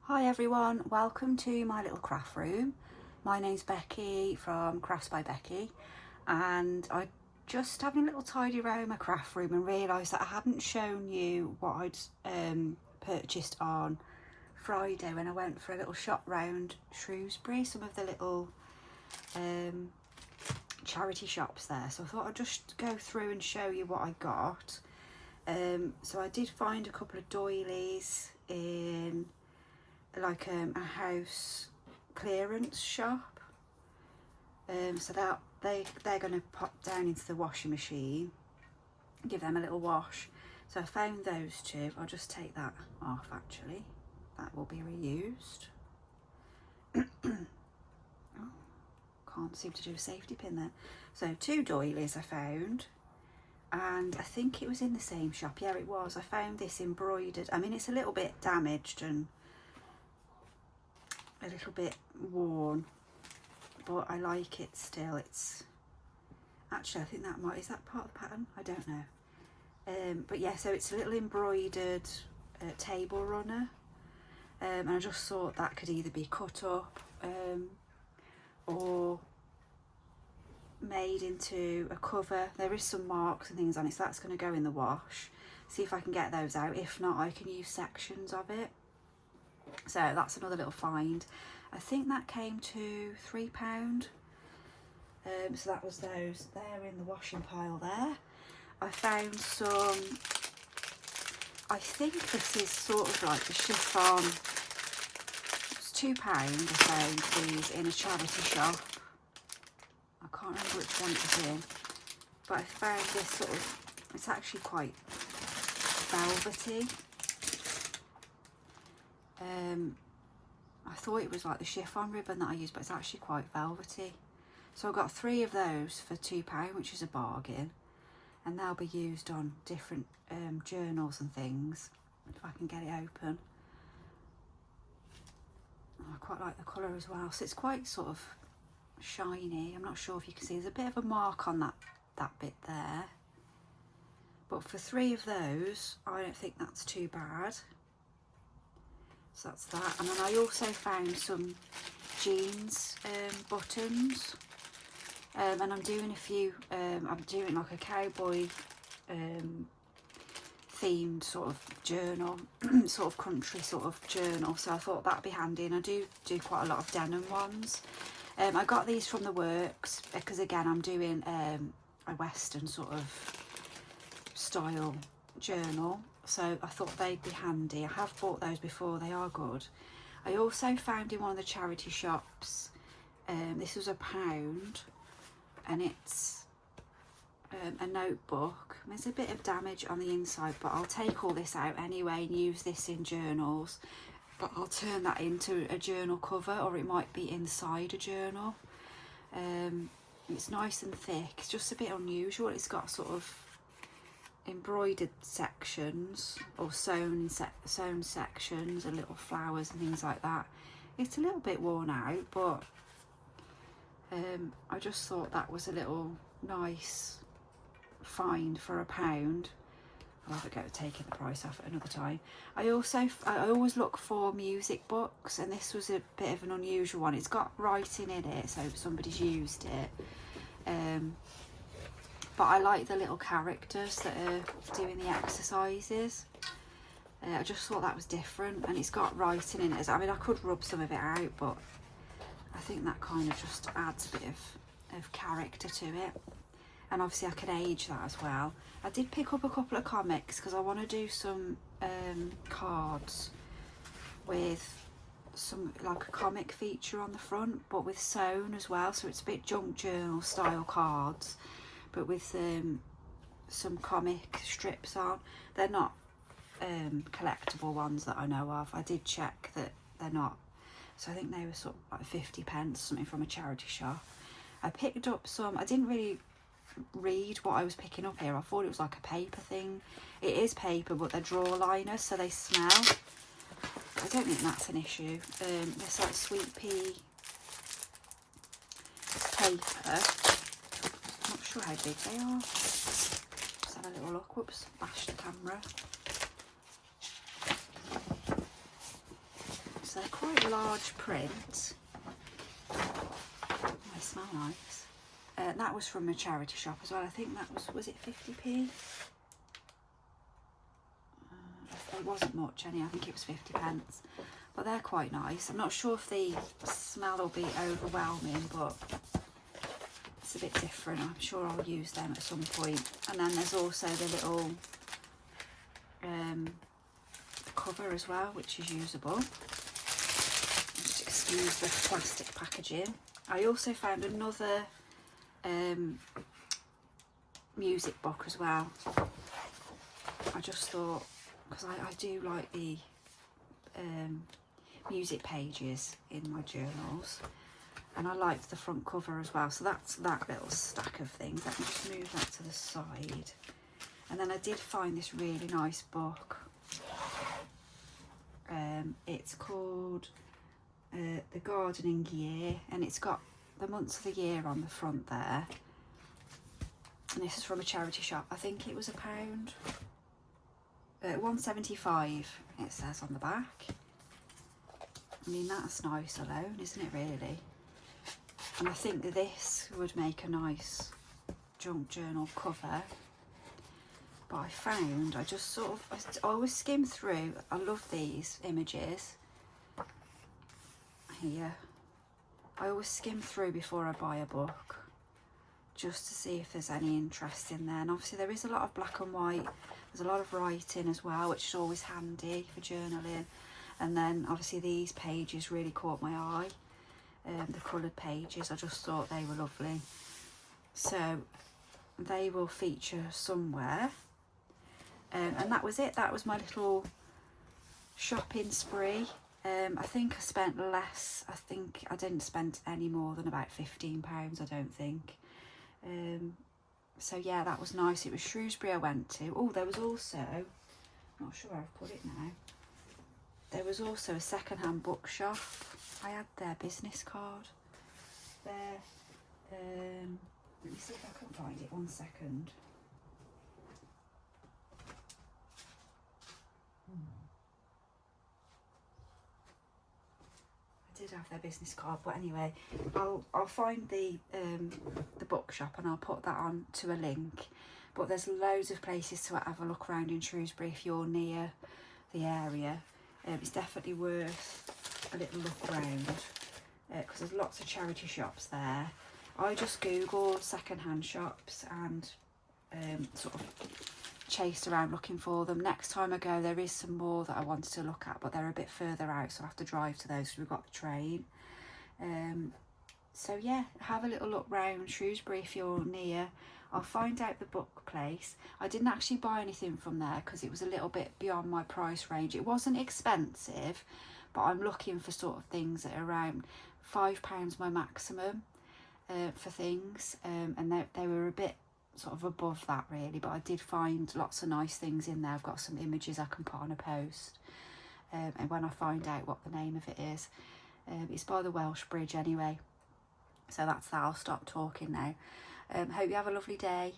Hi everyone, welcome to my little craft room. My name's Becky from Crafts by Becky, and I just having a little tidy around my craft room and realised that I hadn't shown you what I'd purchased on Friday when I went for a little shop round Shrewsbury, some of the little charity shops there. So I thought I'd just go through and show you what I got. So I did find a couple of doilies in like a house clearance shop, so that they're going to pop down into the washing machine, give them a little wash. So I found those two. I'll just take that off, actually that will be reused. Oh, can't seem to do a safety pin there. So two doilies I found, and I think it was in the same shop. Yeah, it was. I found this embroidered. I mean, it's a little bit damaged and a little bit worn, but I like it still. It's actually, I think that might, is that part of the pattern? I don't know. But yeah, so it's a little embroidered table runner, and I just thought that could either be cut up or made into a cover. There is some marks and things on it, so that's going to go in the wash. See if I can get those out. If not, I can use sections of it. So that's another little find. I think that came to £3. So that was those there in the washing pile there. I found some, I think this is sort of like the chiffon. It's £2. I found these in a charity shop. I can't remember which one it was in, but I found this sort of, it's actually quite velvety. I thought it was like the chiffon ribbon that I used, but it's actually quite velvety. So I got 3 of those for £2, which is a bargain, and they'll be used on different journals and things, if I can get it open. Oh, I quite like the colour as well, so it's quite sort of shiny. I'm not sure if you can see, there's a bit of a mark on that bit there, but for 3 of those I don't think that's too bad. So that's that. And then I also found some jeans buttons, and I'm doing a few, I'm doing like a cowboy themed sort of journal, sort of country sort of journal, so I thought that'd be handy. And I do quite a lot of denim ones. I got these from the works because again I'm doing a western sort of style journal, so I thought they'd be handy. I have bought those before, they are good. I also found in one of the charity shops, this was £1, and it's a notebook. There's a bit of damage on the inside, but I'll take all this out anyway and use this in journals, but I'll turn that into a journal cover, or it might be inside a journal. It's nice and thick, it's just a bit unusual. It's got sort of embroidered sections or sewn sections and little flowers and things like that. It's a little bit worn out, but I just thought that was a little nice find for £1. I'll have a go at taking the price off at another time. I always look for music books, and this was a bit of an unusual one. It's got writing in it, so somebody's used it. But I like the little characters that are doing the exercises. I just thought that was different, and it's got writing in it. I mean, I could rub some of it out, but I think that kind of just adds a bit of character to it. And obviously I can age that as well. I did pick up a couple of comics because I want to do some cards with some, like a comic feature on the front, but with sewn as well. So it's a bit junk journal style cards, but with some comic strips on. They're not collectible ones that I know of. I did check that they're not. So I think they were sort of like 50p, something from a charity shop. I picked up some, I didn't really read what I was picking up here. I thought it was like a paper thing. It is paper, but they're drawer liners, so they smell. I don't think that's an issue. There's like sweet pea paper. Not sure how big they are. Just have a little look. Whoops, bashed the camera. So quite large print. They smell nice. That was from a charity shop as well. I think that was it 50p? It wasn't much any, I think it was 50p. But they're quite nice. I'm not sure if the smell will be overwhelming, but it's a bit different. I'm sure I'll use them at some point. And then there's also the little cover as well, which is usable. Just excuse the plastic packaging. I also found another music book as well. I just thought, because I do like the music pages in my journals, and I liked the front cover as well, so that's that little stack of things. Let me just move that to the side. And then I did find this really nice book. It's called The Gardening Year, and it's got the months of the year on the front there. And this is from a charity shop. I think it was £1. £1.75 it says on the back. I mean, that's nice alone, isn't it, really? And I think that this would make a nice junk journal cover. But I found, I just sort of, I always skim through. I love these images here. I always skim through before I buy a book, just to see if there's any interest in there. And obviously there is a lot of black and white. There's a lot of writing as well, which is always handy for journaling. And then obviously these pages really caught my eye. The coloured pages, I just thought they were lovely. So they will feature somewhere. And that was it. That was my little shopping spree. I think I spent less. I think I didn't spend any more than about £15, I don't think. So yeah, that was nice. It was Shrewsbury I went to. Oh, there was also, not sure where I've put it now. There was also a second-hand bookshop. I had their business card there. Let me see if I can find it. 1 second. I did have their business card, but anyway, I'll find the bookshop and I'll put that on to a link. But there's loads of places to have a look around in Shrewsbury if you're near the area. It's definitely worth a little look around because there's lots of charity shops there. I just googled second-hand shops and sort of chased around looking for them. Next time I go, there is some more that I wanted to look at, but they're a bit further out, so I have to drive to those because we've got the train. So yeah, have a little look round Shrewsbury if you're near. I'll find out the book place. I didn't actually buy anything from there because it was a little bit beyond my price range. It wasn't expensive, but I'm looking for sort of things that are around £5 my maximum for things, and they were a bit sort of above that really, but I did find lots of nice things in there. I've got some images I can put on a post, and when I find out what the name of it is. It's by the Welsh bridge anyway, so that's that. I'll stop talking now. Hope you have a lovely day.